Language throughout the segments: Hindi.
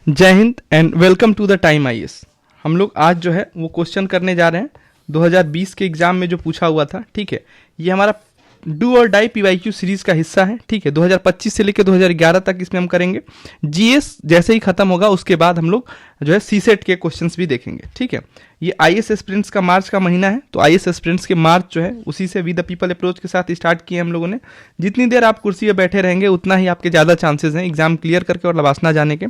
जय हिंद and welcome to the time IAS. हम लोग आज जो है वो क्वेश्चन करने जा रहे हैं 2020 के एग्जाम में जो पूछा हुआ था। ठीक है, ये हमारा डू और डाई पीवाईक्यू सीरीज का हिस्सा है। ठीक है, 2025 से लेकर 2011 तक इसमें हम करेंगे। जीएस जैसे ही खत्म होगा उसके बाद हम लोग जो है सीसेट के क्वेश्चंस भी देखेंगे। ठीक है, ये आईएएस एस्पिरेंट्स का मार्च का महीना है, तो आईएएस एस्पिरेंट्स के मार्च जो है उसी से वी द पीपल अप्रोच के साथ स्टार्ट किए हम लोगों ने। जितनी देर आप कुर्सी पे बैठे रहेंगे उतना ही आपके ज़्यादा चांसेस हैं एग्जाम क्लियर करके और लवासना जाने के।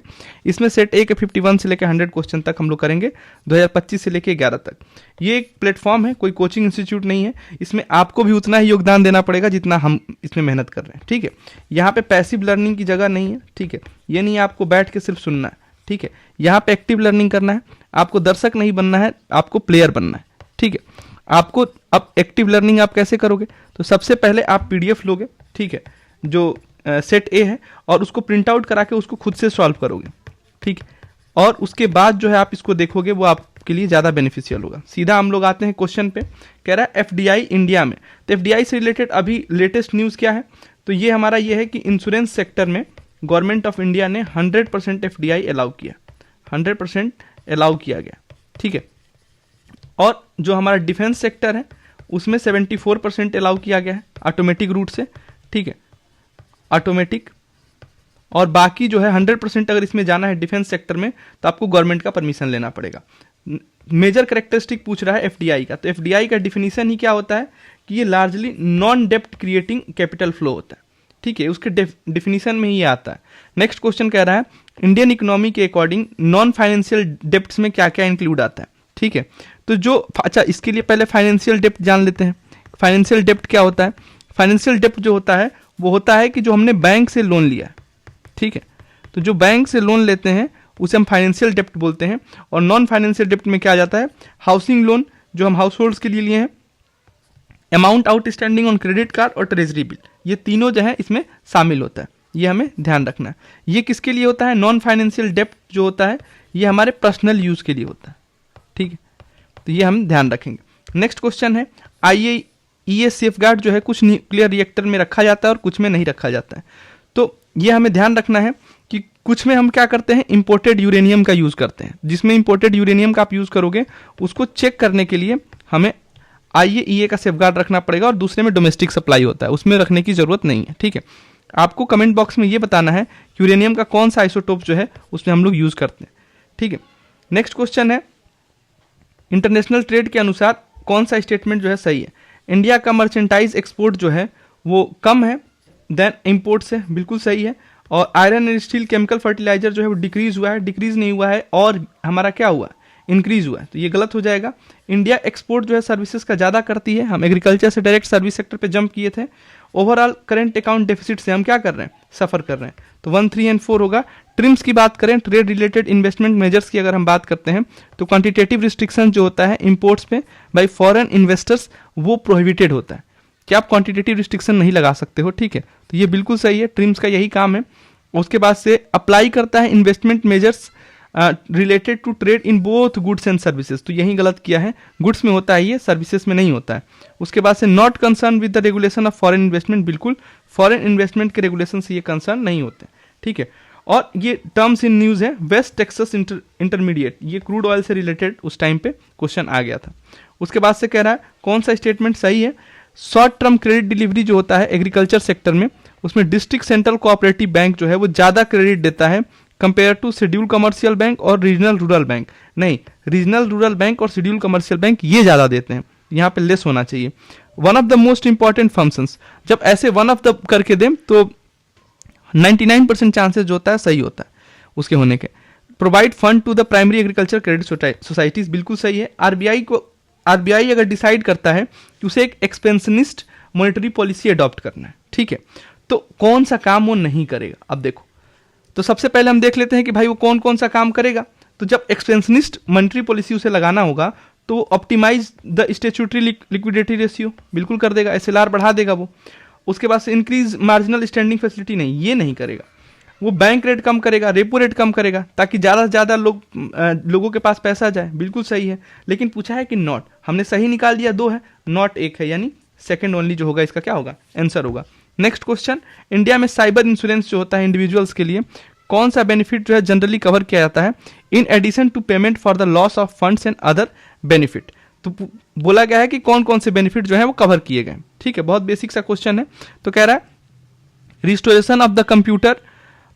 इसमें सेट ए के 51 से लेकर 100 क्वेश्चन तक हम लोग करेंगे 2025 से लेकर 11 तक। ये एक प्लेटफॉर्म है, कोई कोचिंग इंस्टीट्यूट नहीं है। इसमें आपको भी उतना ही योगदान देना पड़ेगा जितना हम इसमें मेहनत कर रहे हैं। ठीक है, यहाँ पे पैसिव लर्निंग की जगह नहीं है। ठीक है, ये नहीं आपको बैठ के सिर्फ सुनना है। ठीक है, यहाँ पे एक्टिव लर्निंग करना है। आपको दर्शक नहीं बनना है, आपको प्लेयर बनना है। ठीक है, आपको अब एक्टिव लर्निंग आप कैसे करोगे? तो सबसे पहले आप पीडीएफ लोगे। ठीक है, जो सेट ए है, और उसको प्रिंट आउट करा के उसको खुद से सॉल्व करोगे। ठीक है, और उसके बाद जो है आप इसको देखोगे, वो आपके लिए ज़्यादा बेनिफिशियल होगा। सीधा हम लोग आते हैं क्वेश्चन पे। कह रहा है एफडीआई इंडिया में। तो एफडीआई से रिलेटेड अभी लेटेस्ट न्यूज़ क्या है? तो ये हमारा ये है कि इंश्योरेंस सेक्टर में गवर्नमेंट ऑफ इंडिया ने 100% एफडीआई अलाउ किया। 100% अलाउ किया गया। ठीक है, और जो हमारा डिफेंस सेक्टर है उसमें 74% अलाउ किया गया है ऑटोमेटिक रूट से। ठीक है, ऑटोमेटिक। और बाकी जो है 100% अगर इसमें जाना है डिफेंस सेक्टर में तो आपको गवर्नमेंट का परमिशन लेना पड़ेगा। मेजर कैरेक्टरिस्टिक पूछ रहा है एफडीआई का। तो एफडीआई का डिफिनीशन ही क्या होता है कि ये लार्जली नॉन डेप्ट क्रिएटिंग कैपिटल फ्लो होता है। ठीक है, उसके डिफिनीशन में ही आता है। नेक्स्ट क्वेश्चन कह रहा है इंडियन इकोनॉमी के अकॉर्डिंग नॉन फाइनेंशियल डेप्ट्स में क्या क्या इंक्लूड आता है। ठीक है, तो जो अच्छा, इसके लिए पहले फाइनेंशियल डेप्ट जान लेते हैं। फाइनेंशियल डेप्ट क्या होता है? फाइनेंशियल डेप्ट जो होता है वो होता है कि जो हमने बैंक से लोन लिया है। ठीक है, तो जो बैंक से लोन लेते हैं उसे हम फाइनेंशियल डेप्ट बोलते हैं। और नॉन फाइनेंशियल डेप्ट में क्या आ जाता है? हाउसिंग लोन जो हम हाउस होल्ड्स के लिए लिए हैं, amount outstanding on credit card और ट्रेजरी बिल, ये तीनों जो है इसमें शामिल होता है। ये हमें ध्यान रखना है। ये किसके लिए होता है? नॉन फाइनेंशियल डेप्ट जो होता है ये हमारे पर्सनल यूज के लिए होता है। ठीक है, तो ये हम ध्यान रखेंगे। नेक्स्ट क्वेश्चन है आईएईए सेफगार्ड जो है कुछ न्यूक्लियर रिएक्टर में रखा जाता है और कुछ में नहीं रखा जाता है। तो ये हमें ध्यान रखना है कि कुछ में हम क्या करते हैं, इंपोर्टेड यूरेनियम का यूज करते हैं। जिसमें इंपोर्टेड यूरेनियम का आप यूज करोगे उसको चेक करने के लिए हमें आईएईए का सेफगार्ड रखना पड़ेगा, और दूसरे में डोमेस्टिक सप्लाई होता है, उसमें रखने की जरूरत नहीं है। ठीक है, आपको कमेंट बॉक्स में ये बताना है कि यूरेनियम का कौन सा आइसोटोप जो है उसमें हम लोग यूज करते हैं। ठीक है, नेक्स्ट क्वेश्चन है इंटरनेशनल ट्रेड के अनुसार कौन सा स्टेटमेंट जो है सही है? इंडिया का मर्चेंटाइज एक्सपोर्ट जो है वो कम है देन इंपोर्ट से, बिल्कुल सही है। और iron and steel chemical fertiliser जो है वो डिक्रीज हुआ है, डिक्रीज नहीं हुआ है, और हमारा क्या हुआ, इंक्रीज हुआ है, तो ये गलत हो जाएगा। इंडिया एक्सपोर्ट जो है सर्विसेज का ज़्यादा करती है। हम एग्रीकल्चर से डायरेक्ट सर्विस सेक्टर पे जंप किए थे। ओवरऑल करंट अकाउंट डेफिसिट से हम क्या कर रहे हैं, सफ़र कर रहे हैं। तो 1, 3 एंड 4 होगा। ट्रिम्स की बात करें, ट्रेड रिलेटेड इन्वेस्टमेंट मेजर्स की अगर हम बात करते हैं तो क्वांटिटेटिव रिस्ट्रिक्शन जो होता है इंपोर्ट्स पे बाय फॉरेन इन्वेस्टर्स वो प्रोहिबिटेड होता है कि आप क्वांटिटेटिव रिस्ट्रिक्शन नहीं लगा सकते हो। ठीक है, तो ये बिल्कुल सही है, ट्रिम्स का यही काम है। उसके बाद से अप्लाई करता है investment measures related to trade in both goods and services, तो यही गलत किया है। गुड्स में होता है ये, सर्विसेज में नहीं होता है। उसके बाद से not concern with the regulation of foreign investment, बिल्कुल फॉरेन इन्वेस्टमेंट के रेगुलेशन से ये कंसर्न नहीं होते। ठीक है, और ये टर्म्स इन न्यूज़ है। वेस्ट टेक्सास इंटरमीडिएट, ये क्रूड ऑयल से रिलेटेड उस टाइम पे क्वेश्चन आ गया था। उसके बाद से कह रहा है कौन सा स्टेटमेंट सही है? शॉर्ट टर्म क्रेडिट डिलीवरी जो होता है एग्रीकल्चर सेक्टर में, उसमें डिस्ट्रिक्ट सेंट्रल कोऑपरेटिव बैंक जो है वो ज़्यादा क्रेडिट देता है compare to schedule commercial bank और रीजनल रूरल बैंक। नहीं, रीजनल रूरल बैंक और शेड्यूल कमर्शियल बैंक ये ज़्यादा देते हैं, यहाँ पे लेस होना चाहिए। One of the most important functions, जब ऐसे वन ऑफ द करके दें तो 99% चांसेस जो होता है सही होता है उसके होने के। Provide fund to the primary agriculture credit societies, बिल्कुल सही है। आरबीआई अगर डिसाइड करता है कि उसे एक एक्सपेंशनिस्ट मॉनेटरी पॉलिसी अडॉप्ट करना है, ठीक है, तो कौन सा काम वो नहीं करेगा? अब देखो, तो सबसे पहले हम देख लेते हैं कि भाई वो कौन कौन सा काम करेगा। तो जब एक्सपेंशनिस्ट मॉनेटरी पॉलिसी उसे लगाना होगा तो वो optimise the statutory liquidity ratio, बिल्कुल कर देगा, एसएलआर बढ़ा देगा वो। उसके बाद से इंक्रीज मार्जिनल स्टैंडिंग फैसिलिटी, नहीं, ये नहीं करेगा। वो बैंक रेट कम करेगा, रेपो रेट कम करेगा, ताकि ज़्यादा से ज़्यादा लोगों के पास पैसा जाए, बिल्कुल सही है। लेकिन पूछा है कि नॉट, हमने सही निकाल दिया, 2 है, नॉट 1 है, यानी सेकंड ओनली जो होगा इसका क्या होगा, आंसर होगा। नेक्स्ट क्वेश्चन, इंडिया में साइबर इंश्योरेंस जो होता है इंडिविजुअल्स के लिए कौन सा बेनिफिट जो है जनरली कवर किया जाता है in addition to payment for the loss of funds and other benefit. तो बोला गया है कि कौन कौन से बेनिफिट जो है वो कवर किए गए। ठीक है, बहुत बेसिक सा क्वेश्चन है। तो कह रहा है restoration of the computer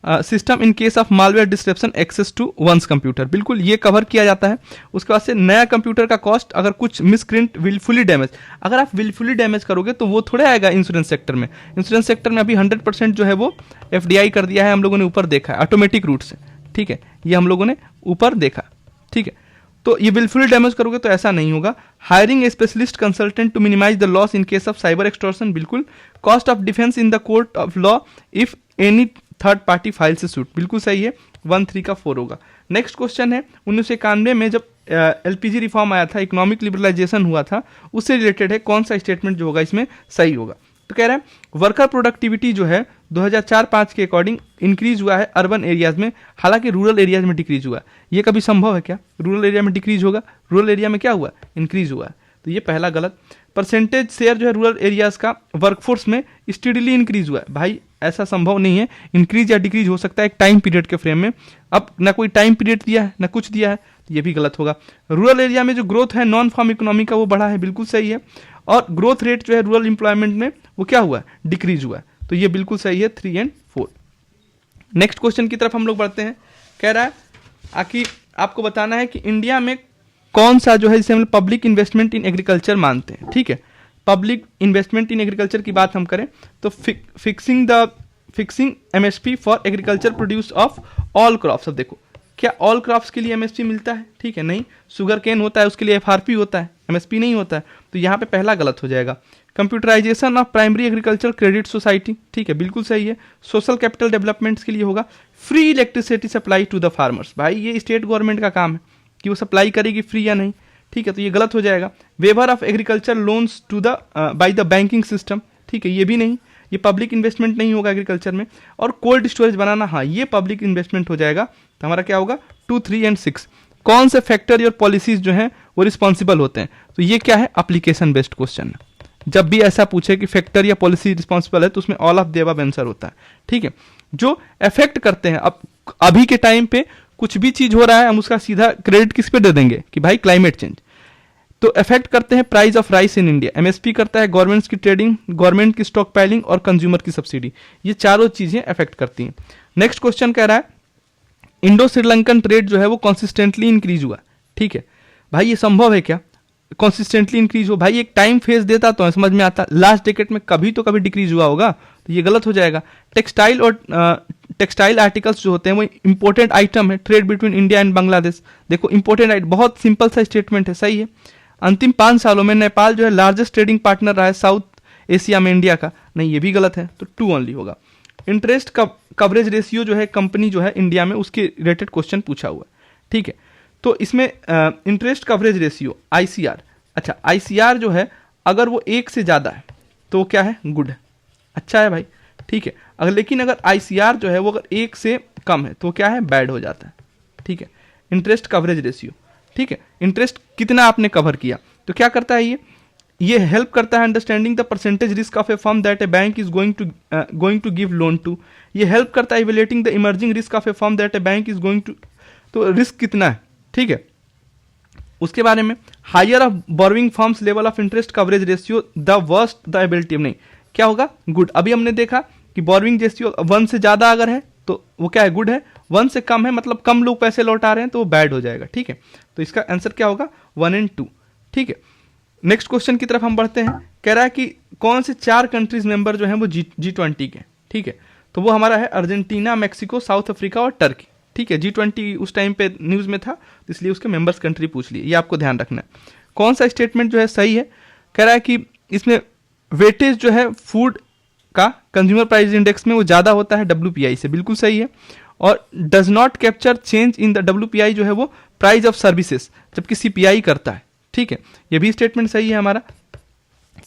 system in case of malware disruption access to one's computer, बिल्कुल ये कवर किया जाता है। उसके बाद से नया कंप्यूटर का कॉस्ट अगर कुछ मिसप्रिंट विलफुली डैमेज, अगर आप विलफुली डैमेज करोगे तो वो थोड़े आएगा इंश्योरेंस सेक्टर में। इंश्योरेंस सेक्टर में अभी 100% जो है वो FDI कर दिया है, हम लोगों ने ऊपर देखा है ऑटोमेटिक रूट से। ठीक है, ये हम लोगों ने ऊपर देखा। ठीक है, तो ये विलफुली डैमेज करोगे तो ऐसा नहीं होगा। Hiring a specialist consultant to minimise the loss in case of cyber extortion, बिल्कुल। Cost of defence in the court of law if any third party file से सूट, बिल्कुल सही है। 1 3 का 4 होगा। नेक्स्ट क्वेश्चन है 1991 में जब LPG रिफॉर्म आया था, इकोनॉमिक लिबरलाइजेशन हुआ था, उससे रिलेटेड है, कौन सा स्टेटमेंट जो होगा इसमें सही होगा। तो कह रहा है वर्कर प्रोडक्टिविटी जो है 2004-5 के अकॉर्डिंग इंक्रीज हुआ है अर्बन एरियाज में, हालांकि रूरल एरियाज में डिक्रीज हुआ है। ये कभी संभव है क्या? रूरल एरिया में डिक्रीज होगा, रूरल एरिया में क्या हुआ? इंक्रीज हुआ है। तो ये पहला गलत। परसेंटेज शेयर जो है रूरल एरियाज का वर्कफोर्स में स्टडीली इंक्रीज हुआ है, भाई ऐसा संभव नहीं है। इंक्रीज या डिक्रीज हो सकता है एक टाइम पीरियड के फ्रेम में, अब ना कोई टाइम पीरियड दिया है ना कुछ दिया है, तो ये भी गलत होगा। रूरल एरिया में जो ग्रोथ है नॉन फार्म इकोनॉमी का वो बढ़ा है, बिल्कुल सही है। और ग्रोथ रेट जो है रूरल एम्प्लॉयमेंट में वो क्या हुआ है? डिक्रीज हुआ है, तो ये बिल्कुल सही है 3 और 4। नेक्स्ट क्वेश्चन की तरफ हम लोग बढ़ते हैं। कह रहा है आखिर आपको बताना है कि इंडिया में कौन सा जो है जिसे हम पब्लिक इन्वेस्टमेंट इन एग्रीकल्चर मानते हैं। ठीक है, पब्लिक इन्वेस्टमेंट इन एग्रीकल्चर की बात हम करें तो fixing MSP for agriculture produce of all crops. अब देखो क्या ऑल क्रॉप्स के लिए MSP मिलता है? ठीक है, नहीं। शुगर केन होता है उसके लिए FRP होता है, MSP नहीं होता है, तो यहाँ पे पहला गलत हो जाएगा। Computerisation of primary agriculture credit society, ठीक है, बिल्कुल सही है। सोशल कैपिटल डेवलपमेंट्स के लिए होगा free electricity supply to the farmers, भाई ये स्टेट गवर्नमेंट का काम है कि वो सप्लाई करेगी फ्री या नहीं। ठीक है, तो ये गलत हो जाएगा। Waiver of agriculture loans to the by the banking system, ठीक है, ये भी नहीं, ये पब्लिक इन्वेस्टमेंट नहीं होगा एग्रीकल्चर में। और कोल्ड स्टोरेज बनाना, हाँ ये पब्लिक इन्वेस्टमेंट हो जाएगा। तो हमारा क्या होगा 2 3 और 6। कौन से फैक्टर और पॉलिसीज जो हैं वो रिस्पॉन्सिबल होते हैं? तो ये क्या है? एप्लीकेशन बेस्ड क्वेश्चन है। जब भी ऐसा पूछे कि फैक्टर या पॉलिसी रिस्पॉन्सिबल है तो उसमें all of the above answer होता है। ठीक है, जो अफेक्ट करते हैं, अब अभी के टाइम पे कुछ भी चीज हो रहा है हम उसका सीधा क्रेडिट किस पे दे देंगे कि भाई क्लाइमेट चेंज। तो अफेक्ट करते हैं price of rice in India, MSP करता है गवर्नमेंट्स की ट्रेडिंग, गवर्नमेंट की स्टॉक पाइलिंग और कंज्यूमर की सब्सिडी, ये चारों चीजें अफेक्ट करती हैं। नेक्स्ट क्वेश्चन कह रहा है इंडो श्रीलंकन ट्रेड जो है वो कंसिस्टेंटली इंक्रीज हुआ। ठीक है, भाई ये संभव है क्या कंसिस्टेंटली इंक्रीज हो? भाई एक टाइम फेज देता तो समझ में आता, लास्ट डेकेड में कभी तो कभी डिक्रीज हुआ होगा, तो ये गलत हो जाएगा। टेक्सटाइल और टेक्सटाइल आर्टिकल्स जो होते हैं वो इंपोर्टेंट आइटम है, trade between India and Bangladesh. देखो इंपोर्टेंट आइटम, बहुत सिंपल सा स्टेटमेंट है, सही है। अंतिम 5 सालों में नेपाल जो है लार्जेस्ट ट्रेडिंग पार्टनर रहा है साउथ एशिया में इंडिया का, नहीं ये भी गलत है, तो 2 ओनली होगा। इंटरेस्ट कवरेज रेशियो जो है कंपनी जो है इंडिया में उसके रिलेटेड क्वेश्चन पूछा हुआ है। ठीक है, तो इसमें इंटरेस्ट कवरेज रेशियो ICR, अच्छा ICR जो है अगर वो 1 से ज़्यादा है तो क्या है? गुड है, अच्छा है भाई। ठीक है, अगर लेकिन अगर ICR जो है वो अगर 1 से कम है तो क्या है? बैड हो जाता है। ठीक है, इंटरेस्ट कवरेज रेशियो, ठीक है, इंटरेस्ट कितना आपने कवर किया, तो क्या करता है ये हेल्प करता है understanding the percentage risk of a firm that a bank is going to give loan to. ये हेल्प करता है evaluating the emerging risk of a firm that a bank is going to, तो रिस्क कितना है, ठीक है, उसके बारे में। Higher of borrowing firms level of interest coverage ratio the worst the ability, नहीं क्या होगा? गुड। अभी हमने देखा कि बोरोइंग रेशियो 1 से ज्यादा अगर है तो वो क्या है? गुड है। 1 से कम है मतलब कम लोग पैसे लौटा रहे हैं तो वो बैड हो जाएगा। ठीक है, तो इसका आंसर क्या होगा? 1 और 2। ठीक है, नेक्स्ट क्वेश्चन की तरफ हम बढ़ते हैं। कह रहा है कि कौन से 4 कंट्रीज मेंबर जो हैं वो G20 के, ठीक है, तो वो हमारा है अर्जेंटीना, मैक्सिको, साउथ अफ्रीका और टर्की। ठीक है, G20 उस टाइम पे न्यूज में था इसलिए उसके मेंबर्स कंट्री पूछ लिए, ये आपको ध्यान रखना है। कौन सा स्टेटमेंट जो है सही है? कह रहा है कि इसमें वेटेज जो है फूड का कंज्यूमर प्राइस इंडेक्स में वो ज्यादा होता है WPI से, बिल्कुल सही है। और does not capture change in the WPI जो है वो प्राइस ऑफ सर्विसेज, जबकि CPI करता है। ठीक है, ये भी स्टेटमेंट सही है हमारा।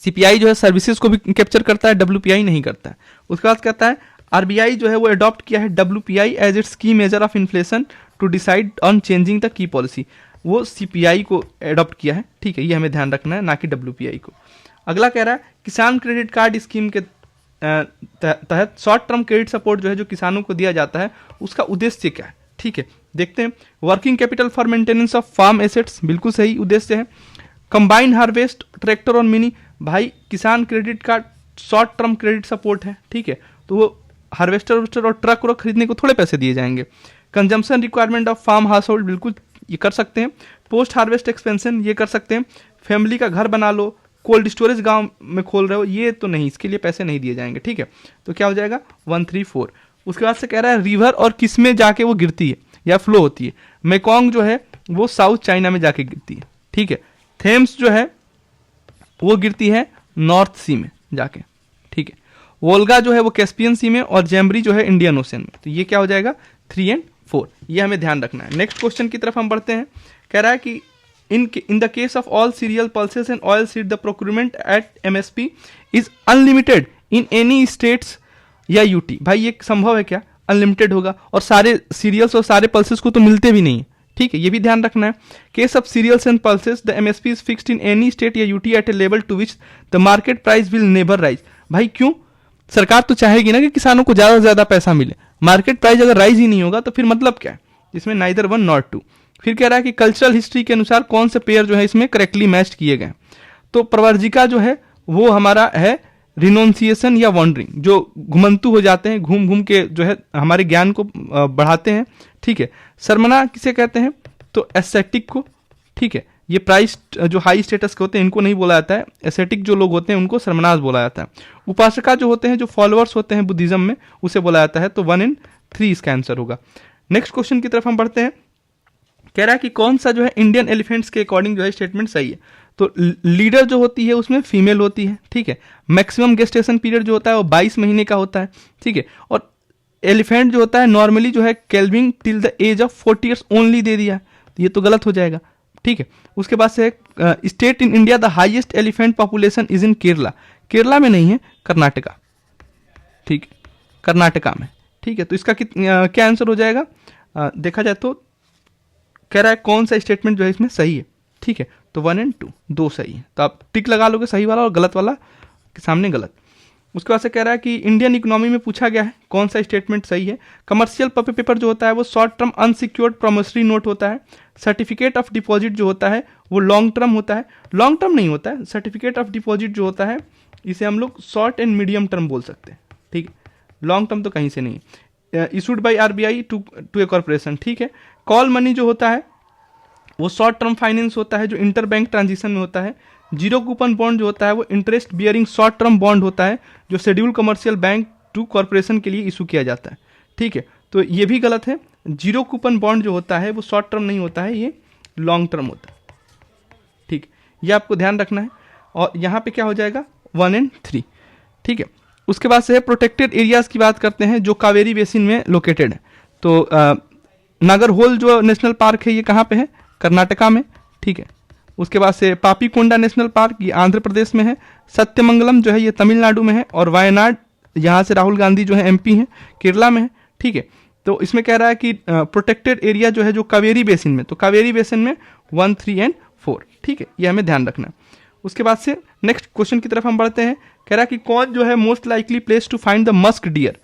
CPI जो है सर्विसेज को भी कैप्चर करता है, WPI नहीं करता है। उसके बाद कहता है RBI जो है वो अडॉप्ट किया है WPI as its key measure of inflation to decide on changing the key policy, वो CPI को अडॉप्ट किया है। ठीक है, ये हमें ध्यान रखना है, ना कि WPI को। अगला कह रहा है किसान क्रेडिट कार्ड स्कीम के तहत शॉर्ट टर्म क्रेडिट सपोर्ट जो है जो किसानों को दिया जाता है उसका उद्देश्य क्या है, ठीक है। देखते हैं, working capital for maintenance of farm assets, बिल्कुल सही उद्देश्य है। कंबाइंड हार्वेस्ट ट्रैक्टर और मिनी, भाई Kisan credit card short term credit support है, ठीक है, तो वो हार्वेस्टर और ट्रक और खरीदने को थोड़े पैसे दिए जाएंगे। Consumption requirement of farm household, बिल्कुल ये कर सकते हैं। पोस्ट हार्वेस्ट एक्सपेंशन, ये कर सकते हैं। फैमिली का घर बना लो, कोल्ड स्टोरेज गांव में खोल रहे हो, ये तो नहीं, इसके लिए पैसे नहीं दिए जाएंगे, ठीक है। तो क्या हो जाएगा 134। उसके बाद से कह रहा है रिवर और किस में जाके वो गिरती है या फ्लो होती है। मेकोंग जो है वो साउथ चाइना में जाके गिरती है, ठीक है। थेम्स जो है वो गिरती है नॉर्थ सी में जाके, ठीक है। वोल्गा जो है वो कैस्पियन सी में, और जैम्बरी जो है इंडियन ओशन में। तो ये क्या हो जाएगा 3 और 4, ये हमें ध्यान रखना है। नेक्स्ट क्वेश्चन की तरफ हम बढ़ते हैं। कह रहा है कि in the case of all cereal pulses and oil seed the procurement at MSP is unlimited in any states या यूटी। भाई ये संभव है क्या, अनलिमिटेड होगा? और सारे सीरियल्स और सारे पल्सेस को तो मिलते भी नहीं है, ठीक है, ये भी ध्यान रखना है। Case of cereals and pulses the MSP is fixed in any state या UT at a level to which the market price will never rise. भाई क्यों? सरकार तो चाहेगी ना कि किसानों को ज्यादा से ज्यादा पैसा मिले। मार्केट प्राइस अगर राइज ही नहीं होगा तो फिर मतलब क्या है, इसमें नाइदर 1 नॉट 2। फिर कह रहा है कि कल्चरल हिस्ट्री के अनुसार कौन से पेयर जो है इसमें करेक्टली मैच किए गए। तो प्रवर्जिका जो है वो हमारा है रिनोन्सिएशन या वॉन्डरिंग, जो घुमंतु हो जाते हैं, घूम घूम के जो है हमारे ज्ञान को बढ़ाते हैं, ठीक है। सरमना किसे कहते हैं, तो एस्थेटिक को, ठीक है। ये प्राइस जो हाई स्टेटस के होते हैं इनको नहीं बोला जाता है, एस्थेटिक जो लोग होते हैं उनको सरमनाज बोला जाता है। उपासका जो होते हैं, जो फॉलोअर्स होते हैं बुद्धिज्म में, उसे बोला जाता है। तो 1 और 3 इसका आंसर होगा। नेक्स्ट क्वेश्चन की तरफ हम बढ़ते हैं। कह रहा है कि कौन सा जो है इंडियन एलिफेंट्स के अकॉर्डिंग जो है स्टेटमेंट सही है। तो लीडर जो होती है उसमें फीमेल होती है, ठीक है। मैक्सिमम गेस्टेशन पीरियड जो होता है वो 22 महीने का होता है, ठीक है। और एलिफेंट जो होता है नॉर्मली जो है calving till the age of 40 years only दे दिया, तो ये तो गलत हो जाएगा, ठीक है। उसके बाद से state in India the highest elephant population is in Kerala. Kerala में नहीं है, कर्नाटका, ठीक है, कर्नाटका में, ठीक है। तो इसका क्या आंसर हो जाएगा? देखा जाए तो कह रहा है कौन सा स्टेटमेंट जो है इसमें सही है, ठीक है। तो 1 और 2 दो सही है, तो आप टिक लगा लोगे सही वाला और गलत वाला के सामने गलत। उसके बाद से कह रहा है कि इंडियन इकोनॉमी में पूछा गया है कौन सा स्टेटमेंट सही है। कमर्शियल पेपर जो होता है वो short term unsecured promissory note होता है। सर्टिफिकेट ऑफ डिपॉजिट जो होता है वो लॉन्ग टर्म होता है, लॉन्ग टर्म नहीं होता है। सर्टिफिकेट ऑफ डिपॉजिट जो होता है इसे हम लोग शॉर्ट एंड मीडियम टर्म बोल सकते हैं, ठीक है। लॉन्ग टर्म तो कहीं से नहीं है। Issued by RBI to a corporation, ठीक है। कॉल मनी जो होता है वो शॉर्ट टर्म फाइनेंस होता है जो इंटर बैंक ट्रांजिशन में होता है। जीरो कूपन बॉन्ड जो होता है वो interest bearing short term bond होता है जो schedule commercial bank to corporation के लिए इशू किया जाता है, ठीक है। तो ये भी गलत है। जीरो कूपन बॉन्ड जो होता है वो शॉर्ट टर्म नहीं होता है, ये लॉन्ग टर्म होता है, ठीक, ये आपको ध्यान रखना है। और यहाँ पे क्या हो जाएगा 1 और 3, ठीक है। उसके बाद से है प्रोटेक्टेड एरियाज की बात करते हैं जो कावेरी बेसिन में लोकेटेड है। तो नागरहोल जो नेशनल पार्क है ये कहाँ पे है, कर्नाटका में, ठीक है। उसके बाद से पापीकोंडा नेशनल पार्क ये आंध्र प्रदेश में है। सत्यमंगलम जो है ये तमिलनाडु में है। और वायनाड यहाँ से राहुल गांधी जो है MP हैं, केरला में है, ठीक है। तो इसमें कह रहा है कि प्रोटेक्टेड एरिया जो है जो कावेरी बेसिन में, तो कावेरी बेसिन में 1, 3 और 4, ठीक है, ये हमें ध्यान रखना है। उसके बाद से नेक्स्ट क्वेश्चन की तरफ हम बढ़ते हैं। कह रहा है कि कौन जो है most likely place to find the musk deer,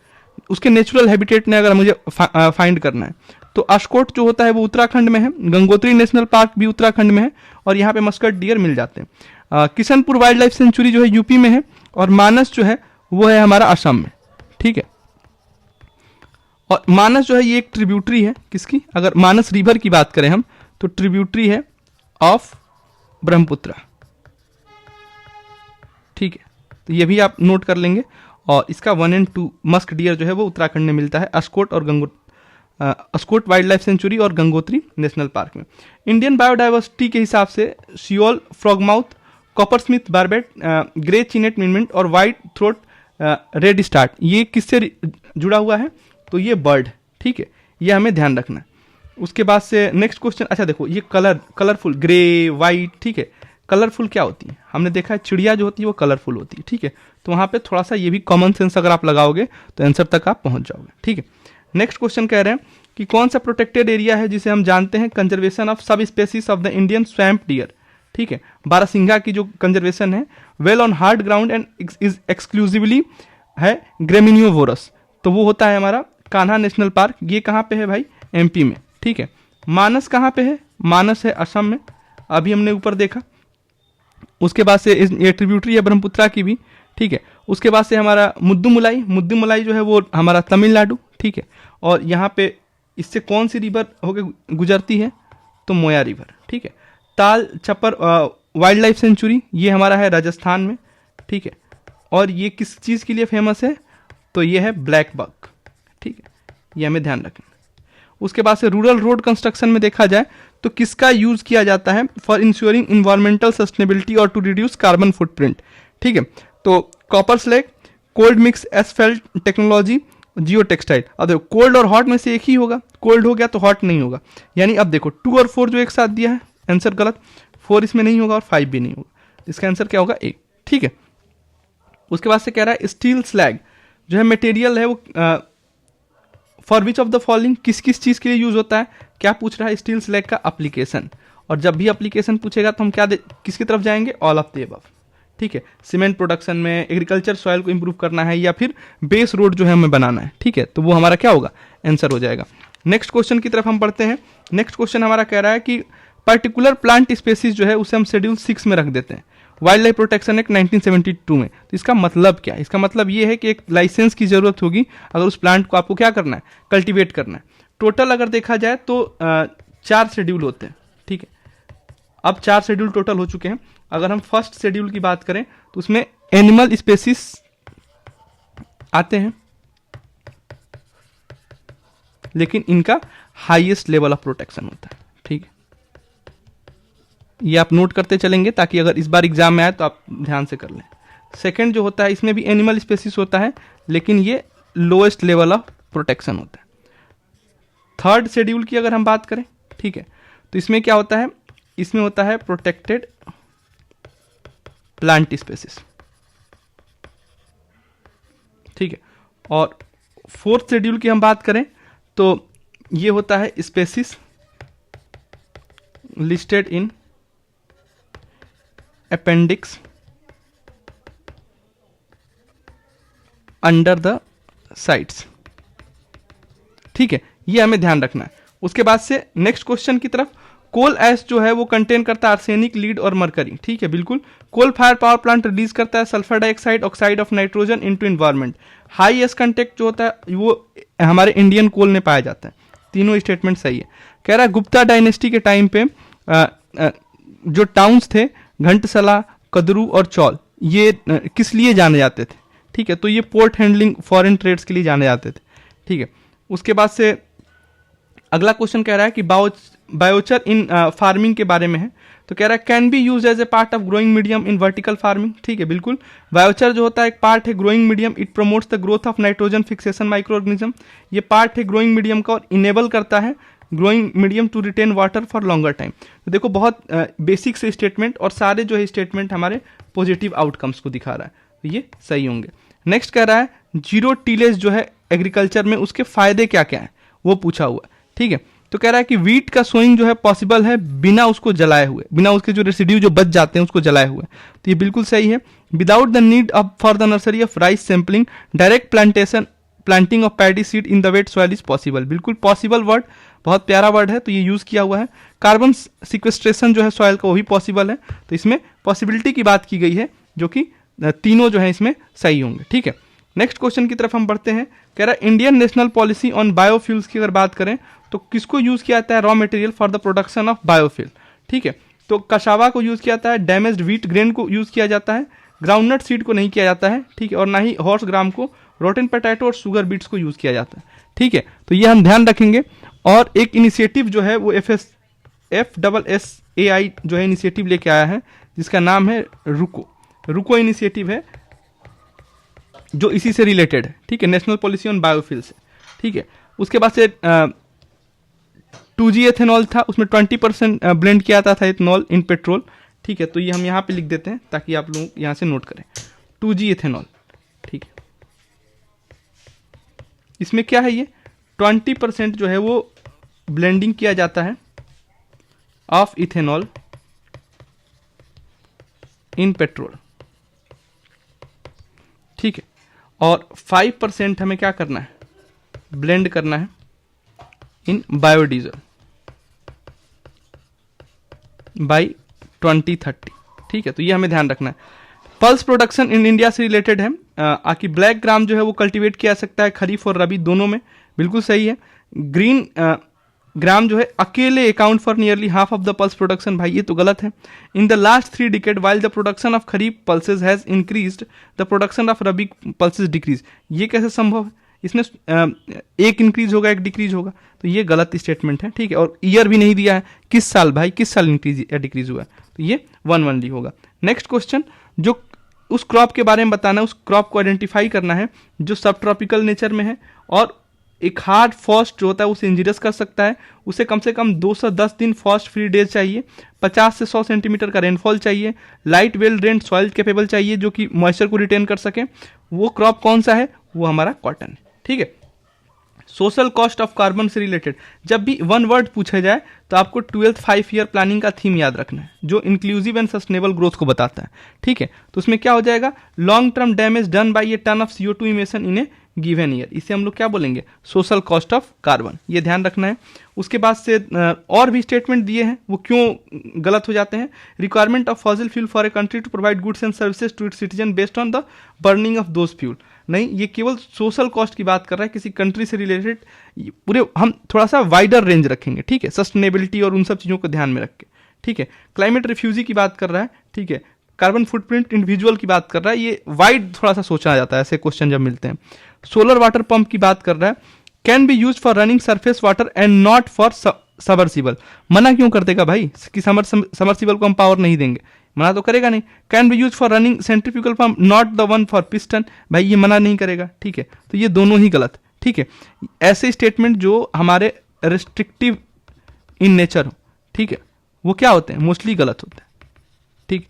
उसके नेचुरल हैबिटेट ने अगर मुझे फाइंड करना है तो अशकोट जो होता है वो उत्तराखंड में है। गंगोत्री नेशनल पार्क भी उत्तराखंड में है और यहाँ पे मस्कट डियर मिल जाते हैं। किशनपुर वाइल्ड लाइफ सेंचुरी जो है यूपी में है। और मानस जो है वो है हमारा असम में, ठीक है। और मानस जो है ये एक ट्रिब्यूटरी है किसकी, अगर मानस रिवर की बात करें हम तो ट्रिब्यूटरी है ऑफ ब्रह्मपुत्रा, ठीक है। तो ये भी आप नोट कर लेंगे। और इसका 1 और 2 मस्क डियर जो है वो उत्तराखंड में मिलता है, अस्कोट और अस्कोट वाइल्ड लाइफ सेंचुरी और गंगोत्री नेशनल पार्क में। इंडियन बायोडाइवर्सिटी के हिसाब से सियोल फ्रॉगमाउथ, कॉपरस्मिथ बार्बेट, ग्रे चिनेट मिनमिंट और वाइट थ्रोट रेड स्टार्ट ये किससे जुड़ा हुआ है, तो ये बर्ड, ठीक है, ये हमें ध्यान रखना है। उसके बाद से नेक्स्ट क्वेश्चन, अच्छा देखो ये कलरफुल ग्रे वाइट, ठीक है। कलरफुल क्या होती है, हमने देखा है चिड़िया जो होती है वो कलरफुल होती है, ठीक है। तो वहाँ पे थोड़ा सा ये भी कॉमन सेंस अगर आप लगाओगे तो आंसर तक आप पहुंच जाओगे, ठीक है। नेक्स्ट क्वेश्चन कह रहे हैं कि कौन सा प्रोटेक्टेड एरिया है जिसे हम जानते हैं कंजर्वेशन ऑफ सब species of the Indian swamp dear, ठीक है। बारासिंघा की जो कंजर्वेशन है well on hard ground and is exclusively है ग्रेमिनियोवोरस, तो वो होता है हमारा कान्हा नेशनल पार्क। ये कहाँ पे है भाई? एमपी में, ठीक है। मानस कहाँ पे है? मानस है असम में, अभी हमने ऊपर देखा। उसके बाद से ये ट्रिब्यूटरी है ब्रह्मपुत्रा की भी, ठीक है। उसके बाद से हमारा मुद्दुमुलाई, मुद्दुमुलाई जो है वो हमारा तमिलनाडु, ठीक है। और यहाँ पे इससे कौन सी रिवर होकर गुजरती है? तो मोया रिवर, ठीक है। ताल छपर वाइल्ड लाइफ सेंचुरी, ये हमारा है राजस्थान में, ठीक है। और ये किस चीज़ के लिए फेमस है? तो ये है ब्लैक बक, ठीक है, ये हमें ध्यान रखना। उसके बाद से रूरल रोड कंस्ट्रक्शन में देखा जाए तो किसका यूज किया जाता है? फॉर इंश्योरिंग इन्वायरमेंटल सस्टेनेबिलिटी और टू रिड्यूस कार्बन फुटप्रिंट, ठीक है। तो copper slag, cold mix asphalt technology, geotextile. अब देखो कोल्ड और हॉट में से एक ही होगा, कोल्ड हो गया तो हॉट नहीं होगा। यानी अब देखो 2 और 4 जो एक साथ दिया है, आंसर गलत। 4 इसमें नहीं होगा और 5 भी नहीं होगा, इसका आंसर क्या होगा? 1, ठीक है। उसके बाद से कह रहा है स्टील स्लैग जो है मटेरियल है वो for which of the following, किस किस चीज के लिए यूज होता है? क्या पूछ रहा है? स्टील स्लैग का एप्लीकेशन। और जब भी एप्लीकेशन पूछेगा तो हम क्या किसकी तरफ जाएंगे? ऑल ऑफ द अबव, ठीक है। सीमेंट प्रोडक्शन में, एग्रीकल्चर सॉइल को इंप्रूव करना है, या फिर बेस रोड जो है हमें बनाना है, ठीक है। तो वो हमारा क्या होगा? आंसर हो जाएगा। नेक्स्ट क्वेश्चन की तरफ हम पढ़ते हैं। नेक्स्ट क्वेश्चन हमारा कह रहा है कि पर्टिकुलर प्लांट स्पेसीज जो है उसे हम शेड्यूल 6 में रख देते हैं वाइल्ड लाइफ प्रोटेक्शन एक्ट 1972 में। तो इसका मतलब क्या है? इसका मतलब ये है कि एक लाइसेंस की जरूरत होगी अगर उस प्लांट को आपको क्या करना है? कल्टीवेट करना है। टोटल अगर देखा जाए तो 4 शेड्यूल होते हैं, ठीक है। अब 4 शेड्यूल टोटल हो चुके हैं। अगर हम फर्स्ट शेड्यूल की बात करें तो उसमें एनिमल स्पेसीज आते हैं, लेकिन इनका हाईएस्ट लेवल ऑफ प्रोटेक्शन होता है, ठीक है। ये आप नोट करते चलेंगे ताकि अगर इस बार एग्जाम में आए तो आप ध्यान से कर लें। सेकंड जो होता है इसमें भी एनिमल स्पेसीज होता है, लेकिन ये लोएस्ट लेवल ऑफ प्रोटेक्शन होता है। थर्ड शेड्यूल की अगर हम बात करें, ठीक है, तो इसमें क्या होता है? इसमें होता है प्रोटेक्टेड प्लांट स्पेसीज, ठीक है। और फोर्थ शेड्यूल की हम बात करें तो ये होता है species listed in appendix under the sites, ठीक है। ये हमें ध्यान रखना है। उसके बाद से नेक्स्ट क्वेश्चन की तरफ, कोल ऐश जो है वो कंटेन करता है आर्सेनिक, लीड और मरकरी, ठीक है, बिल्कुल। Coal fire power plant release करता है sulphur dioxide, oxide of nitrogen into environment. High S content जो होता है वो हमारे इंडियन कोल में पाया जाता है। तीनों स्टेटमेंट सही है। कह रहा है गुप्ता डायनेस्टी के टाइम पे जो टाउन्स थे घंटसला, कदरू और चौल, ये किस लिए जाने जाते थे? ठीक है, तो ये पोर्ट हैंडलिंग, फॉरेन ट्रेड्स के लिए जाने जाते थे, ठीक है। उसके बाद से अगला क्वेश्चन कह रहा है कि बायोचर इन फार्मिंग के बारे में है। तो कह रहा है can be use as a part of growing medium in vertical farming, ठीक है, बिल्कुल। बायोचर जो होता है एक पार्ट है growing medium, it promotes the growth of nitrogen fixation microorganism. ये पार्ट है ग्रोइंग मीडियम का और इनेबल करता है growing medium to retain water for longer time. तो देखो बहुत बेसिक से स्टेटमेंट और सारे जो है स्टेटमेंट हमारे पॉजिटिव आउटकम्स को दिखा रहा है, तो ये सही होंगे। नेक्स्ट कह रहा है जीरो टीलेज जो है एग्रीकल्चर में उसके फायदे क्या क्या है वो पूछा हुआ, ठीक है। तो कह रहा है कि वीट का सोइंग जो है पॉसिबल है बिना उसको जलाए हुए, बिना उसके जो रेसिड्यू जो बच जाते हैं उसको जलाए हुए, तो ये बिल्कुल सही है। Without the need of for the nursery of rice sampling, direct planting of paddy seed in the wait soil is possible, बिल्कुल पॉसिबल वर्ड, बहुत प्यारा वर्ड है, तो ये यूज किया हुआ है। कार्बन सिक्वेस्ट्रेशन जो है सॉइल का वो भी पॉसिबल है, तो इसमें पॉसिबिलिटी की बात की गई है, जो कि तीनों जो है इसमें सही होंगे, ठीक है। नेक्स्ट क्वेश्चन की तरफ हम बढ़ते हैं। कह रहा है Indian national policy on biofuels की अगर बात करें तो किसको यूज किया जाता है? Raw material for the production of biofuel, ठीक है। तो कशावा को यूज किया जाता है, डैमेज्ड व्हीट ग्रेन को यूज किया जाता है, ग्राउंडनट सीड को नहीं किया जाता है, ठीक है, और ना ही हॉर्स ग्राम को, रोटन पोटैटो और शुगर बीट्स को यूज किया जाता है, ठीक है। तो ये हम ध्यान रखेंगे। और एक इनिशिएटिव जो है वो FSSAI जो है इनिशिएटिव लेके आया है, जिसका नाम है रुको इनिशिएटिव है, जो इसी से रिलेटेड है, ठीक है, नेशनल पॉलिसी ऑन बायोफ्यूल से, ठीक है। उसके बाद से 2G एथेनॉल था, उसमें 20% ब्लेंड किया जाता था एथेनॉल इन पेट्रोल, ठीक है। तो ये हम यहाँ पे लिख देते हैं ताकि आप लोग यहाँ से नोट करें, 2G एथेनॉल, ठीक है। इसमें क्या है, ये 20% जो है वो ब्लेंडिंग किया जाता है ऑफ इथेनॉल इन पेट्रोल, ठीक है। और 5% हमें क्या करना है, ब्लेंड करना है इन बायोडीजल बाई 2030। ठीक है, तो ये हमें ध्यान रखना है। पल्स प्रोडक्शन इन इंडिया से रिलेटेड है। आकि ब्लैक ग्राम जो है वो कल्टीवेट किया जा सकता है खरीफ और रबी दोनों में, बिल्कुल सही है। ग्रीन ग्राम जो है अकेले account for nearly half of the pulse production, भाई ये तो गलत है। In the last 3 decade while the production of kharif pulses has increased the production of rabi pulses decrease. ये कैसे संभव है, इसमें एक इंक्रीज होगा एक डिक्रीज होगा, तो ये गलत स्टेटमेंट है। ठीक है, और ईयर भी नहीं दिया है, किस साल भाई, किस साल इंक्रीज या डिक्रीज हुआ है, तो ये 1 1 होगा। नेक्स्ट क्वेश्चन, जो उस क्रॉप के बारे में बताना है, उस क्रॉप को आइडेंटिफाई करना है जो सब ट्रॉपिकल नेचर में है और एक हार्ड फॉस्ट जो होता है उसे इंजीरियस कर सकता है, उसे कम से कम 210 दिन फॉस्ट फ्री डेज चाहिए, 50 से 100 सेंटीमीटर का रेनफॉल चाहिए, light well drained soil capable चाहिए जो कि मॉइस्चर को रिटेन कर सके। वो क्रॉप कौन सा है, वो हमारा कॉटन है। ठीक है, सोशल कॉस्ट ऑफ कार्बन से रिलेटेड जब भी 1 वर्ड पूछा जाए तो आपको 12th 5 ईयर प्लानिंग का थीम याद रखना है जो इंक्लूसिव एंड सस्टेनेबल ग्रोथ को बताता है। ठीक है, तो उसमें क्या हो जाएगा, long term damage done by a ton of CO2 emission in a given year, इसे हम लोग क्या बोलेंगे, सोशल कॉस्ट ऑफ कार्बन, ये ध्यान रखना है। उसके बाद से और भी स्टेटमेंट दिए हैं, वो क्यों गलत हो जाते हैं। Requirement of fossil fuel for a country to provide goods and services to its citizen based on the burning of those fuel, नहीं, ये केवल सोशल कॉस्ट की बात कर रहा है, किसी कंट्री से रिलेटेड पूरे हम थोड़ा सा वाइडर रेंज रखेंगे। ठीक है, सस्टेनेबिलिटी और उन सब चीज़ों को ध्यान में रख के। ठीक है, क्लाइमेट रिफ्यूजी की बात कर रहा है। ठीक है, कार्बन फुटप्रिंट इंडिविजुअल की बात कर रहा है, ये वाइड थोड़ा सा सोचा जाता है ऐसे क्वेश्चन जब मिलते हैं। सोलर वाटर पंप की बात कर रहा है, can be use for running surface water and not for submersible, मना क्यों कर देगा भाई कि समरसिबल को हम पावर नहीं देंगे, मना तो करेगा नहीं। Can be use for running centrifugal pump not the one for piston, भाई ये मना नहीं करेगा। ठीक है, तो ये दोनों ही गलत। ठीक है, ऐसे स्टेटमेंट जो हमारे रेस्ट्रिक्टिव इन नेचर हो, ठीक है, वो क्या होते हैं, मोस्टली गलत होते हैं। ठीक,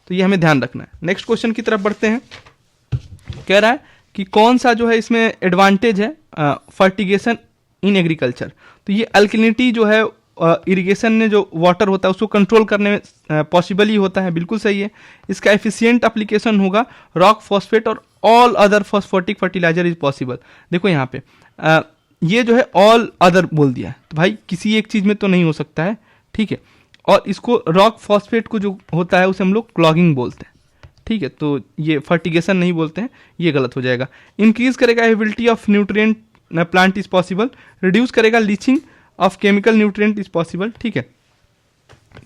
तो ये हमें ध्यान रखना है। नेक्स्ट क्वेश्चन की तरफ बढ़ते हैं। कह रहा है कि कौन सा जो है इसमें एडवांटेज है फर्टिगेशन इन एग्रीकल्चर, तो ये अल्कलिनिटी जो है इरिगेशन में जो वाटर होता है उसको कंट्रोल करने में पॉसिबल ही होता है, बिल्कुल सही है। इसका एफिशिएंट एप्लीकेशन होगा रॉक फॉस्फेट और all other phosphatic fertiliser is possible. देखो यहाँ पे ये जो है ऑल अदर बोल दिया है, तो भाई किसी एक चीज में तो नहीं हो सकता है। ठीक है, और इसको रॉक फॉस्फेट को जो होता है उसे हम लोग क्लॉगिंग बोलते हैं। ठीक है, तो ये फर्टिगेशन नहीं बोलते हैं, ये गलत हो जाएगा। इंक्रीज करेगा ability of nutrient plant is possible, reduce करेगा leaching of chemical nutrient is possible. ठीक है,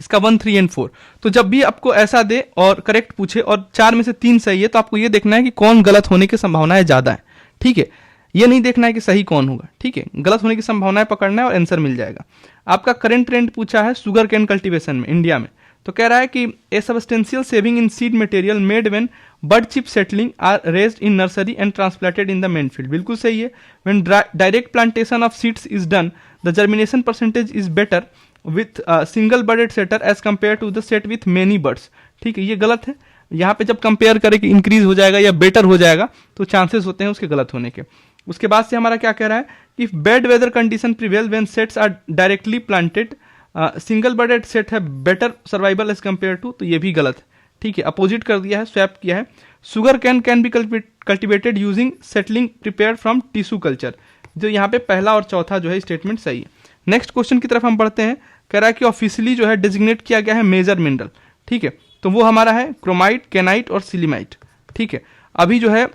इसका 1 3 और 4, तो जब भी आपको ऐसा दे और करेक्ट पूछे और 4 में से 3 सही है तो आपको ये देखना है कि कौन गलत होने की संभावनाएं ज्यादा है। ठीक है, ये नहीं देखना है कि सही कौन होगा। ठीक है, गलत होने की संभावनाएं पकड़ना है और आंसर मिल जाएगा। आपका करंट ट्रेंड पूछा है शुगर केन कल्टीवेशन में इंडिया में, तो कह रहा है कि a substantial saving in seed material made when bud chip settling are raised in nursery and transplanted in the main field, बिल्कुल सही है। When direct plantation of seeds is done the germination percentage is better with single budded setter as compared to the set with many buds. ठीक है, ये गलत है। यहाँ पे जब कंपेयर करें कि इंक्रीज हो जाएगा या बेटर हो जाएगा तो चांसेस होते हैं उसके गलत होने के। उसके बाद से हमारा क्या कह रहा है कि bad weather condition prevail when sets are directly planted single budded set है better survival as compared to, तो ये भी गलत है। ठीक है, अपोजिट कर दिया है, स्वैप किया है। Sugar can be cultivated using settling prepared from tissue culture, जो यहाँ पे पहला और चौथा जो है स्टेटमेंट सही है। नेक्स्ट क्वेश्चन की तरफ हम बढ़ते हैं। कह रहा है कि ऑफिशियली जो है डिजिग्नेट किया गया है मेजर मिनरल। ठीक है, तो वो हमारा है क्रोमाइट, केनाइट और सिलीमाइट। ठीक है, अभी जो है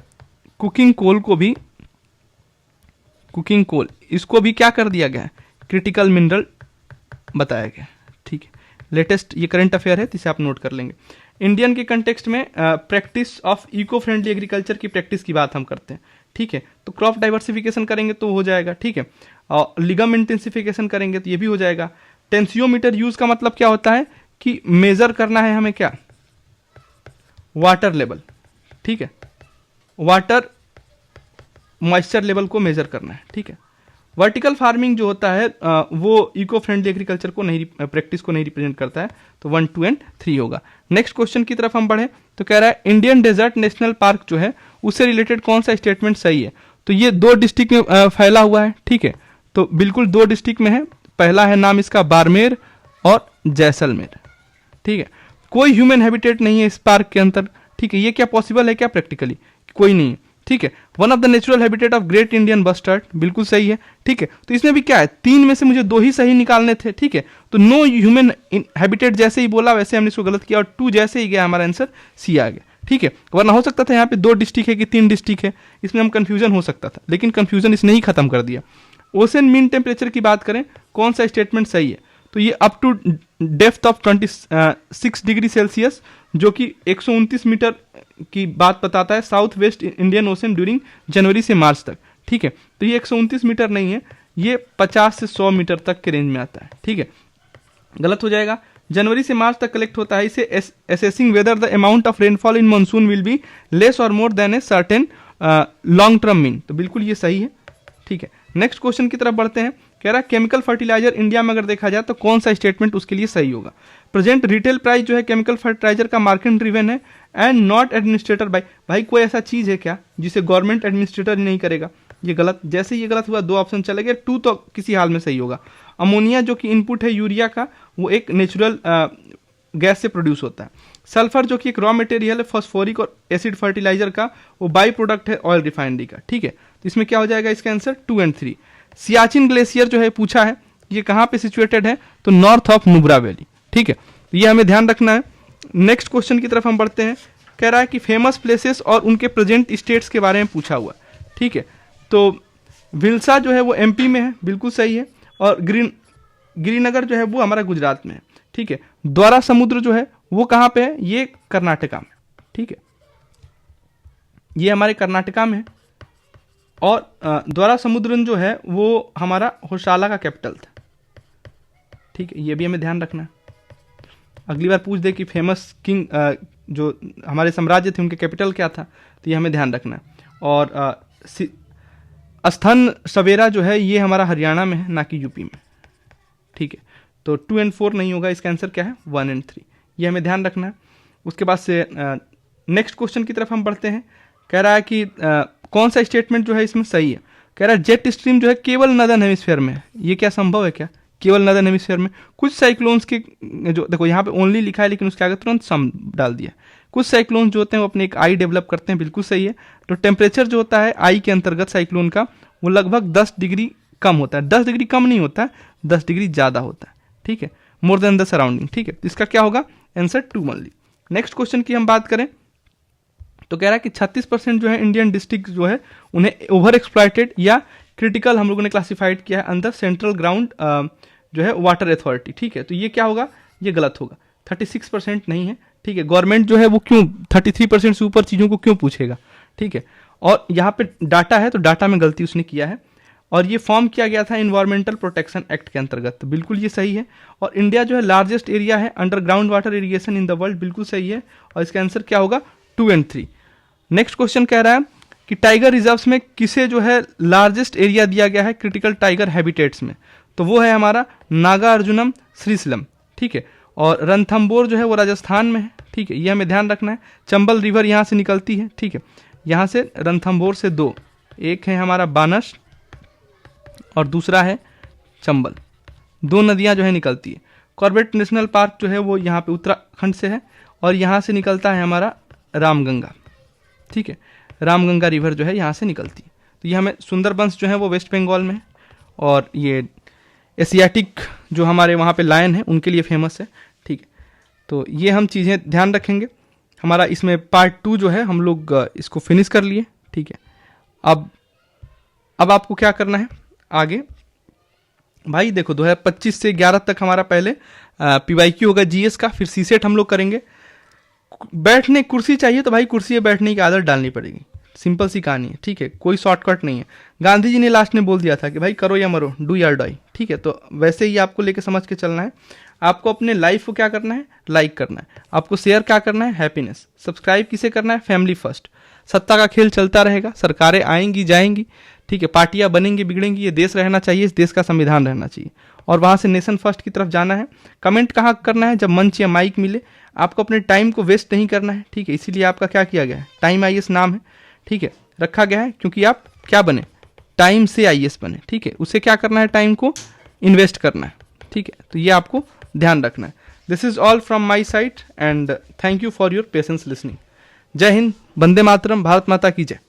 कुकिंग कोल इसको भी क्या कर दिया गया है, क्रिटिकल मिनरल बताया गया। ठीक है, लेटेस्ट ये करंट अफेयर है, इसे आप नोट कर लेंगे। इंडियन के कंटेक्स्ट में practice of eco friendly agriculture की प्रैक्टिस की बात हम करते हैं। ठीक है, तो क्रॉप डाइवर्सिफिकेशन करेंगे तो हो जाएगा। ठीक है, और लिगम इंटेंसिफिकेशन करेंगे तो ये भी हो जाएगा। टेंसियोमीटर यूज का मतलब क्या होता है कि मेजर करना है हमें क्या, वाटर लेवल। ठीक है, वाटर मॉइस्चर लेवल को मेजर करना है। ठीक है, वर्टिकल फार्मिंग जो होता है वो इको फ्रेंडली एग्रीकल्चर को नहीं, प्रैक्टिस को नहीं रिप्रेजेंट करता है, तो 1 2 और 3 होगा। नेक्स्ट क्वेश्चन की तरफ हम बढ़े तो कह रहा है इंडियन डेजर्ट नेशनल पार्क जो है उससे रिलेटेड कौन सा स्टेटमेंट सही है, तो ये 2 डिस्ट्रिक्ट में फैला हुआ है। ठीक है, तो बिल्कुल 2 डिस्ट्रिक्ट में है, पहला है नाम इसका बाड़मेर और जैसलमेर। ठीक है, कोई ह्यूमन हैबिटेट नहीं है इस पार्क के अंदर। ठीक है, ये क्या पॉसिबल है क्या प्रैक्टिकली, कोई नहीं है। ठीक है। One of the natural habitat of great Indian bustard, बिल्कुल सही है, ठीक है। तो इसमें भी क्या है, 3 में से मुझे 2 ही सही निकालने थे, ठीक है। तो नो ह्यूमन हैबिटेट जैसे ही बोला वैसे हमने इसको गलत किया, और 2 जैसे ही गया हमारा आंसर सी आ गया, ठीक है। वरना हो सकता था यहाँ पे 2 डिस्ट्रिक्ट है कि 3 डिस्ट्रिक्ट है, इसमें हम कंफ्यूजन हो सकता था, लेकिन कंफ्यूजन इसने ही खत्म कर दिया। ओशन मीन टेम्परेचर की बात करें, कौन सा स्टेटमेंट सही है, तो ये up to depth of 26 degree Celsius, जो कि 129 मीटर की बात बताता है south west Indian Ocean during जनवरी से मार्च तक, ठीक है। तो ये 129 मीटर नहीं है, ये 50 से 100 मीटर तक के रेंज में आता है, ठीक है। गलत हो जाएगा, जनवरी से मार्च तक कलेक्ट होता है, इसे assessing whether the amount of rainfall in monsoon will be less और more than a certain long term mean, तो बिल्कुल ये सही है, ठीक है। नेक्स्ट क्वेश्चन की तरफ बढ़ते हैं। कह रहा है केमिकल फर्टिलाइजर इंडिया में अगर देखा जाए तो कौन सा स्टेटमेंट उसके लिए सही होगा। प्रेजेंट रिटेल प्राइस जो है केमिकल फर्टिलाइजर का मार्केट ड्रिवन है एंड नॉट एडमिनिस्ट्रेटर बाय, भाई कोई ऐसा चीज है क्या जिसे गवर्नमेंट एडमिनिस्ट्रेटर नहीं करेगा, ये गलत। जैसे ये गलत हुआ 2 ऑप्शन चले गए, 2 तो किसी हाल में सही होगा। अमोनिया जो कि इनपुट है यूरिया का, वो एक नेचुरल गैस से प्रोड्यूस होता है। सल्फर जो कि एक रॉ मटेरियल है फॉस्फोरिक और एसिड फर्टिलाइजर का, वो बाई प्रोडक्ट है ऑयल रिफाइनरी का, ठीक है। तो इसमें क्या हो जाएगा इसका आंसर 2 और 3। सियाचिन ग्लेशियर जो है पूछा है, ये कहाँ पे सिचुएटेड है, तो नॉर्थ ऑफ नुब्रा वैली, ठीक है। तो ये हमें ध्यान रखना है। नेक्स्ट क्वेश्चन की तरफ हम बढ़ते हैं। कह रहा है कि फेमस प्लेसेस और उनके प्रेजेंट स्टेट्स के बारे में पूछा हुआ, ठीक है। तो विल्सा जो है वो एमपी में है, बिल्कुल सही है, और गिरिनगर जो है वो हमारा गुजरात में है, ठीक है। द्वारा समुद्र जो है वो कहाँ पे है, ये कर्नाटका में, ठीक है, ये हमारे कर्नाटका में है। और द्वारा समुद्रन जो है वो हमारा होशाला का कैपिटल था, ठीक है, ये भी हमें ध्यान रखना है। अगली बार पूछ दे कि फेमस किंग जो हमारे साम्राज्य थे उनके कैपिटल क्या था, तो ये हमें ध्यान रखना है। और स्थन सवेरा जो है ये हमारा हरियाणा में है, ना कि यूपी में, ठीक है। तो 2 और 4 नहीं होगा, इसका आंसर क्या है 1 और 3, ये हमें ध्यान रखना है। उसके बाद से नेक्स्ट क्वेश्चन की तरफ हम बढ़ते हैं। कह रहा है कि कौन सा स्टेटमेंट जो है इसमें सही है। कह रहा है जेट स्ट्रीम जो है केवल नदर्न हेमिस्फीयर में है, ये क्या संभव है क्या, केवल नदर्न हेमिस्फीयर में। कुछ साइक्लोन्स के जो देखो यहाँ पे ओनली लिखा है, लेकिन उसके आगे तुरंत सम डाल दिया। कुछ साइक्लोन जो होते हैं वो अपने एक आई डेवलप करते हैं, बिल्कुल सही है। तो टेम्परेचर जो होता है आई के अंतर्गत साइक्लोन का, वो लगभग 10 डिग्री कम होता है, 10 डिग्री कम नहीं होता है, 10 डिग्री ज़्यादा होता है, ठीक है, मोर देन द सराउंडिंग, ठीक है। तो इसका क्या होगा आंसर 2 ओनली। नेक्स्ट क्वेश्चन की हम बात करें तो कह रहा है कि 36% जो है इंडियन डिस्ट्रिक्ट जो है उन्हें ओवर एक्सप्लॉइटेड या क्रिटिकल हम लोगों ने क्लासिफाइड किया है अंदर सेंट्रल ग्राउंड जो है वाटर अथॉरिटी, ठीक है। तो ये क्या होगा, ये गलत होगा, 36% नहीं है, ठीक है। गवर्नमेंट जो है वो क्यों 33% से ऊपर चीज़ों को क्यों पूछेगा, ठीक है। और यहाँ पे डाटा है, तो डाटा में गलती उसने किया है, और ये फॉर्म किया गया था इन्वायरमेंटल प्रोटेक्शन एक्ट के अंतर्गत, तो बिल्कुल ये सही है। और इंडिया जो है लार्जेस्ट एरिया है underground water irrigation in the world, बिल्कुल सही है, और इसका आंसर क्या होगा 2 और 3। नेक्स्ट क्वेश्चन कह रहा है कि टाइगर रिजर्व्स में किसे जो है लार्जेस्ट एरिया दिया गया है क्रिटिकल टाइगर हैबिटेट्स में, तो वो है हमारा नागा अर्जुनम श्रीशैलम, ठीक है। और रणथंबोर जो है वो राजस्थान में है, ठीक है, ये हमें ध्यान रखना है। चंबल रिवर यहाँ से निकलती है, ठीक है, यहाँ से रणथंबोर से 2, एक है हमारा बानस और दूसरा है चंबल, 2 नदियाँ जो है निकलती है। कॉर्बेट नेशनल पार्क जो है वो यहाँ पे उत्तराखंड से है, और यहाँ से निकलता है हमारा रामगंगा, ठीक है, रामगंगा रिवर जो है यहाँ से निकलती है। तो ये हमें सुंदरबंस जो है वो वेस्ट बंगाल में है, और ये एशियाटिक जो हमारे वहाँ पे लायन है उनके लिए फेमस है, ठीक है। तो ये हम चीज़ें ध्यान रखेंगे। हमारा इसमें पार्ट 2 जो है हम लोग इसको फिनिश कर लिए, ठीक है। अब आपको क्या करना है आगे, भाई देखो 2025 से 11 तक हमारा पहले PYQ होगा GS का, फिर CSET हम लोग करेंगे। बैठने कुर्सी चाहिए तो भाई कुर्सी पे बैठने की आदत डालनी पड़ेगी, सिंपल सी कहानी है, ठीक है, कोई शॉर्टकट नहीं है। गांधी जी ने लास्ट में बोल दिया था कि भाई करो या मरो, डू या डाई, ठीक है। तो वैसे ही आपको लेके समझ के चलना है। आपको अपने लाइफ को क्या करना है, लाइक करना है। आपको शेयर क्या करना है, हैप्पीनेस। सब्सक्राइब किसे करना है, फैमिली फर्स्ट। सत्ता का खेल चलता रहेगा, सरकारें आएंगी जाएंगी, ठीक है, पार्टियां बनेंगी बिगड़ेंगी, ये देश रहना चाहिए, इस देश का संविधान रहना चाहिए, और वहाँ से नेशन फर्स्ट की तरफ जाना है। कमेंट कहाँ करना है, जब मंच या माइक मिले। आपको अपने टाइम को वेस्ट नहीं करना है, ठीक है, इसीलिए आपका क्या किया गया है, टाइम IAS नाम है, ठीक है, रखा गया है, क्योंकि आप क्या बने, टाइम से IAS बने, ठीक है। उसे क्या करना है, टाइम को इन्वेस्ट करना है, ठीक है। तो ये आपको ध्यान रखना है। This is all from my side and thank you for your patience listening. जय हिंद, वंदे मातरम, भारत माता की जय।